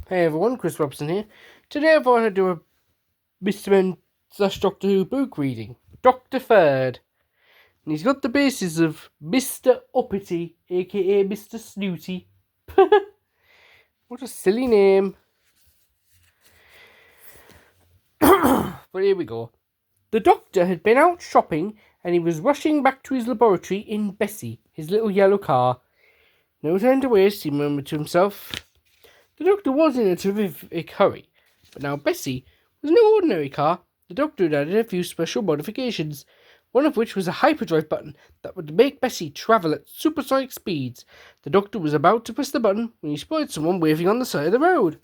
Hey everyone, Chris Robson here. Today I thought I'd do a Mr. Men / Doctor Who book reading. Dr. Third. And he's got the basis of Mr. Uppity, aka Mr. Snooty. What a silly name. But here we go. The Doctor had been out shopping and he was rushing back to his laboratory in Bessie, his little yellow car. No time to waste, he murmured to himself. The Doctor was in a terrific hurry, but now Bessie was no ordinary car. The Doctor had added a few special modifications, one of which was a hyperdrive button that would make Bessie travel at supersonic speeds. The Doctor was about to press the button when he spotted someone waving on the side of the road.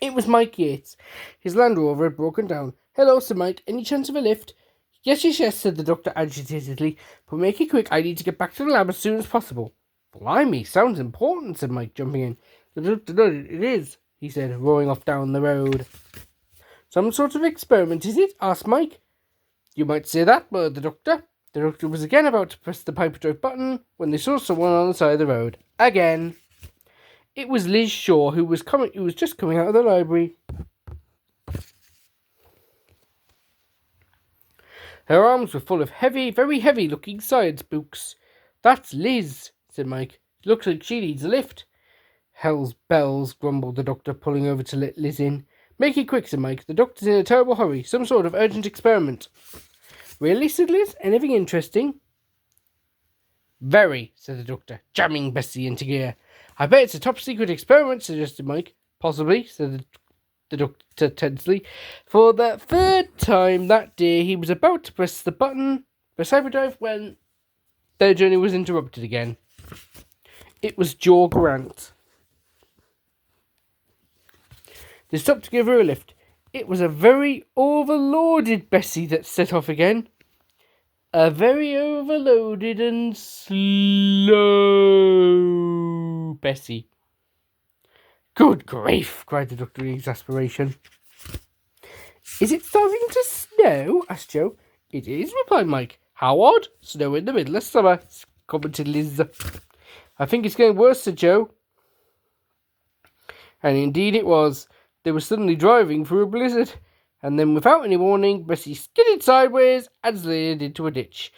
It was Mike Yates. His Land Rover had broken down. "Hello, Sir Mike. Any chance of a lift?" Yes, said the Doctor agitatedly. "But make it quick. I need to get back to the lab as soon as possible." "Blimey, sounds important," said Mike, jumping in. "The Doctor nodded. "It is," he said, roaring off down the road. "Some sort of experiment, is it?" asked Mike. "You might say that," murmured the Doctor. The Doctor was again about to press the hyperdrive button when they saw someone on the side of the road. Again. It was Liz Shaw, who was just coming out of the library. Her arms were full of heavy, very heavy-looking science books. "That's Liz," said Mike. "Looks like she needs a lift." "Hell's bells," grumbled the Doctor, pulling over to let Liz in. "Make it quick," said Mike. "The Doctor's in a terrible hurry. Some sort of urgent experiment." "Really?" said Liz. "Anything interesting?" "Very," said the Doctor, jamming Bessie into gear. "I bet it's a top-secret experiment," suggested Mike. "Possibly," said the Doctor tensely. For the third time that day, he was about to press the button for hyperdrive when their journey was interrupted again. It was Jo Grant. They stopped to give her a lift. It was a very overloaded Bessie that set off again. A very overloaded and slow Bessie. "Good grief!" cried the Doctor in exasperation. "Is it starting to snow?" asked Jo. "It is," replied Mike. "How odd! Snow in the middle of summer," commented Liz. "I think it's getting worse," said Jo. And indeed it was. They were suddenly driving through a blizzard, and then without any warning, Bessie skidded sideways and slid into a ditch.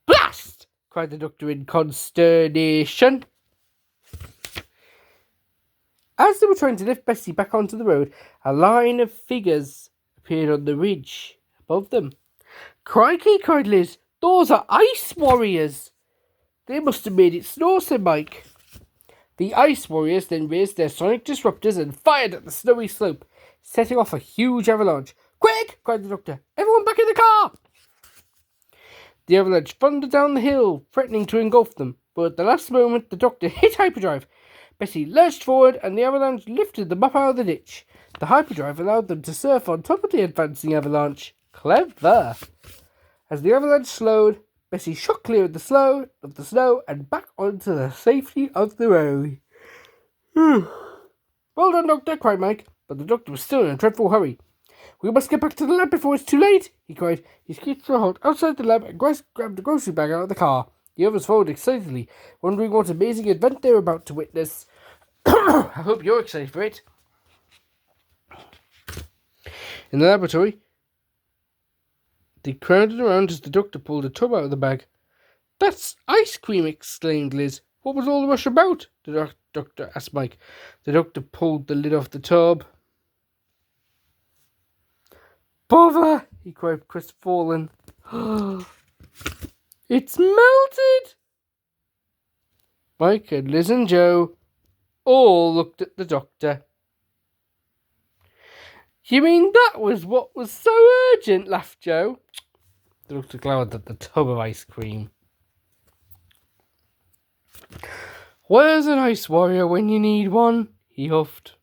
"Blast!" cried the Doctor in consternation. As they were trying to lift Bessie back onto the road, a line of figures appeared on the ridge above them. "Crikey!" cried Liz. "Those are ice warriors!" "They must have made it snow," said Mike. The ice warriors then raised their sonic disruptors and fired at the snowy slope, setting off a huge avalanche. "Quick!" cried the Doctor. "Everyone back in the car!" The avalanche thundered down the hill, threatening to engulf them, but at the last moment the Doctor hit hyperdrive. Bessie lurched forward and the avalanche lifted them up out of the ditch. The hyperdrive allowed them to surf on top of the advancing avalanche. Clever! As the avalanche slowed, Bessie shot clear of the snow and back onto the safety of the road. "Well done, Doctor," cried Mike, but the Doctor was still in a dreadful hurry. "We must get back to the lab before it's too late," he cried. He skidded to a halt outside the lab and grabbed the grocery bag out of the car. The others followed excitedly, wondering what amazing event they were about to witness. I hope you're excited for it. In the laboratory, they crowded around as the Doctor pulled a tub out of the bag. "That's ice cream!" exclaimed Liz. "What was all the rush about?" the Doctor asked Mike. The Doctor pulled the lid off the tub. "Bother!" he cried, crestfallen. "It's melted!" Mike and Liz and Jo all looked at the Doctor. "You mean that was what was so urgent?" laughed Jo. The Doctor glowered at the tub of ice cream. "Where's an ice warrior when you need one?" he huffed.